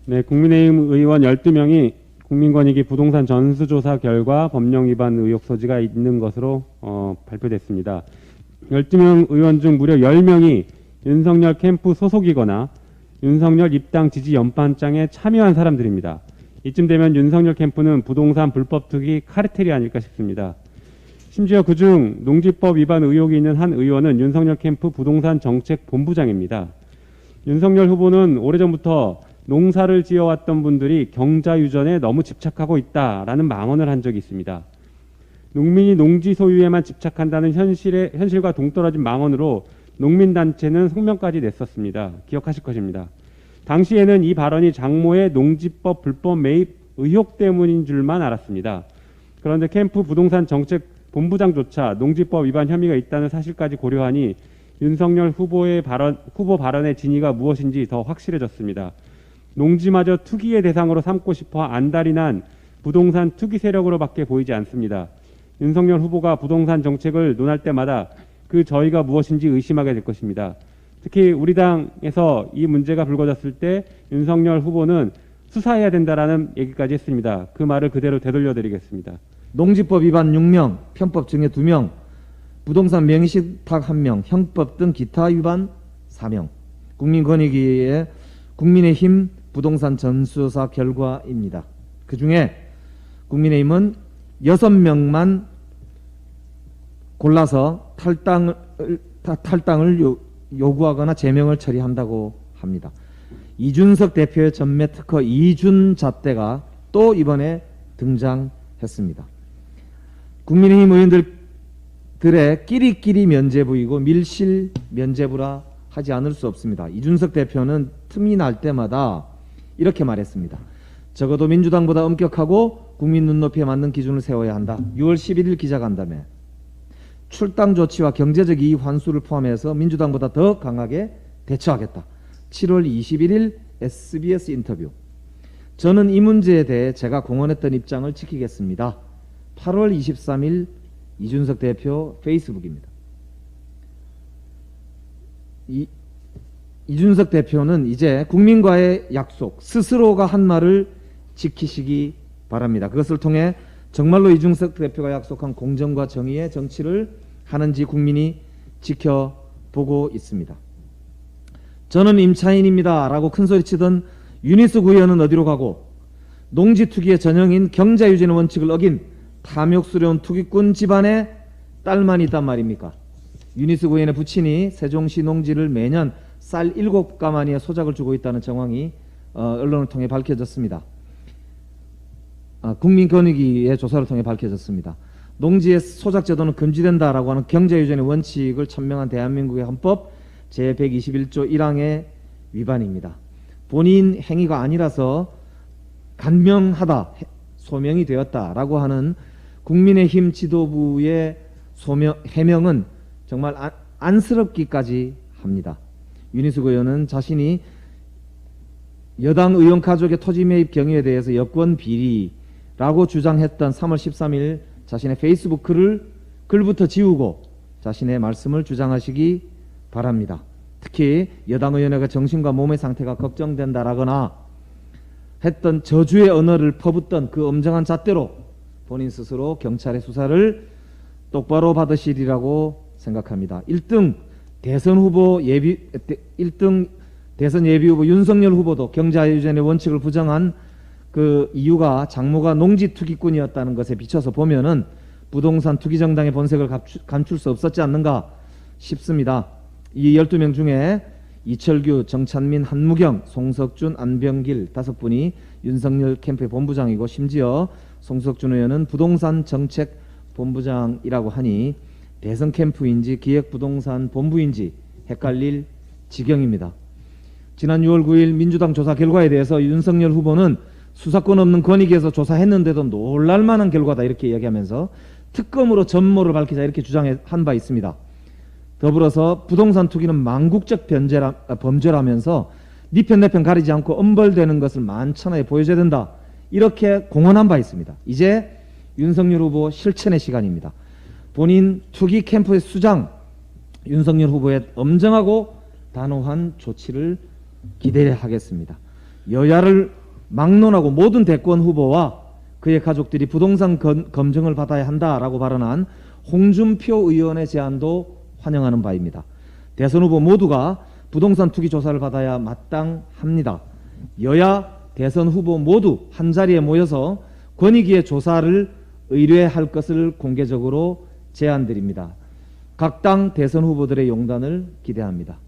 네, 국민의힘 의원 12명이 국민권익위 부동산 전수조사 결과 법령 위반 의혹 소지가 있는 것으로 발표됐습니다. 12명 의원 중 무려 10명이 윤석열 캠프 소속이거나 윤석열 입당 지지 연반장에 참여한 사람들입니다. 이쯤 되면 윤석열 캠프는 부동산 불법 투기 카르텔이 아닐까 싶습니다. 심지어 그중 농지법 위반 의혹이 있는 한 의원은 윤석열 캠프 부동산 정책 본부장입니다. 윤석열 후보는 오래전부터 농사를 지어왔던 분들이 경자유전에 너무 집착하고 있다라는 망언을 한 적이 있습니다. 농민이 농지 소유에만 집착한다는 현실과 동떨어진 망언으로 농민단체는 성명까지 냈었습니다. 기억하실 것입니다. 당시에는 이 발언이 장모의 농지법 불법 매입 의혹 때문인 줄만 알았습니다. 그런데 캠프 부동산 정책 본부장조차 농지법 위반 혐의가 있다는 사실까지 고려하니 윤석열 후보 발언의 진위가 무엇인지 더 확실해졌습니다. 농지마저 투기의 대상으로 삼고 싶어 안달이 난 부동산 투기 세력으로밖에 보이지 않습니다. 윤석열 후보가 부동산 정책을 논할 때마다 그 저희가 무엇인지 의심하게 될 것입니다. 특히 우리 당에서 이 문제가 불거졌을 때 윤석열 후보는 수사해야 된다라는 얘기까지 했습니다. 그 말을 그대로 되돌려드리겠습니다. 농지법 위반 6명, 편법 증여 2명, 부동산 명의신탁 1명, 형법 등 기타 위반 4명. 국민권익위의 국민의힘 부동산 전수조사 결과입니다. 그 중에 국민의힘은 6명만 골라서 탈당을 요구하거나 제명을 처리한다고 합니다. 이준석 대표의 전매 특허 이준잣대가 또 이번에 등장했습니다. 국민의힘 의원들의 끼리끼리 면죄부이고 밀실 면죄부라 하지 않을 수 없습니다. 이준석 대표는 틈이 날 때마다 이렇게 말했습니다. 적어도 민주당보다 엄격하고 국민 눈높이에 맞는 기준을 세워야 한다. 6월 11일 기자간담회. 출당 조치와 경제적 이익 환수를 포함해서 민주당보다 더 강하게 대처하겠다. 7월 21일 SBS 인터뷰. 저는 이 문제에 대해 제가 공언했던 입장을 지키겠습니다. 8월 23일 이준석 대표 페이스북입니다. 이준석 대표는 이제 국민과의 약속, 스스로가 한 말을 지키시기 바랍니다. 그것을 통해 정말로 이준석 대표가 약속한 공정과 정의의 정치를 하는지 국민이 지켜보고 있습니다. 저는 임차인입니다 라고 큰소리치던 윤희숙 의원은 어디로 가고, 농지 투기의 전형인 경자유전의 원칙을 어긴 탐욕스러운 투기꾼 집안의 딸만 있단 말입니까? 윤희숙 의원의 부친이 세종시 농지를 매년 쌀 7가마니에 소작을 주고 있다는 정황이 언론을 통해 밝혀졌습니다. 국민권익위의 조사를 통해 밝혀졌습니다. 농지의 소작 제도는 금지된다라고 하는 경자유전의 원칙을 천명한 대한민국의 헌법 제121조 1항의 위반입니다. 본인 행위가 아니라서 간명하다, 소명이 되었다라고 하는 국민의힘 지도부의 해명은 정말 안쓰럽기까지 합니다. 윤희숙 의원은 자신이 여당 의원 가족의 토지 매입 경위에 대해서 여권 비리라고 주장했던 3월 13일 자신의 페이스북 글부터 지우고 자신의 말씀을 주장하시기 바랍니다. 특히 여당 의원의 정신과 몸의 상태가 걱정된다라거나 했던 저주의 언어를 퍼붓던 그 엄정한 잣대로 본인 스스로 경찰의 수사를 똑바로 받으시리라고 생각합니다. 1등 대선 예비 후보 윤석열 후보도 경자유전의 원칙을 부정한 그 이유가 장모가 농지 투기꾼이었다는 것에 비춰서 보면은 부동산 투기 정당의 본색을 감출 수 없었지 않는가 싶습니다. 이 12명 중에 이철규, 정찬민, 한무경, 송석준, 안병길 5분이 윤석열 캠프의 본부장이고, 심지어 송석준 의원은 부동산 정책 본부장이라고 하니 대선 캠프인지 기획부동산 본부인지 헷갈릴 지경입니다. 지난 6월 9일 민주당 조사 결과에 대해서 윤석열 후보는 수사권 없는 권익위에서 조사했는데도 놀랄만한 결과다 이렇게 이야기하면서 특검으로 전모를 밝히자 이렇게 주장한 바 있습니다. 더불어서 부동산 투기는 망국적 범죄라면서 네 편 내 편 가리지 않고 엄벌되는 것을 만천하에 보여줘야 된다 이렇게 공언한 바 있습니다. 이제 윤석열 후보 실천의 시간입니다. 본인 투기 캠프의 수장 윤석열 후보의 엄정하고 단호한 조치를 기대하겠습니다. 여야를 막론하고 모든 대권 후보와 그의 가족들이 부동산 검증을 받아야 한다라고 발언한 홍준표 의원의 제안도 환영하는 바입니다. 대선 후보 모두가 부동산 투기 조사를 받아야 마땅합니다. 여야 대선 후보 모두 한자리에 모여서 권익위의 조사를 의뢰할 것을 공개적으로 제안드립니다. 각 당 대선 후보들의 용단을 기대합니다.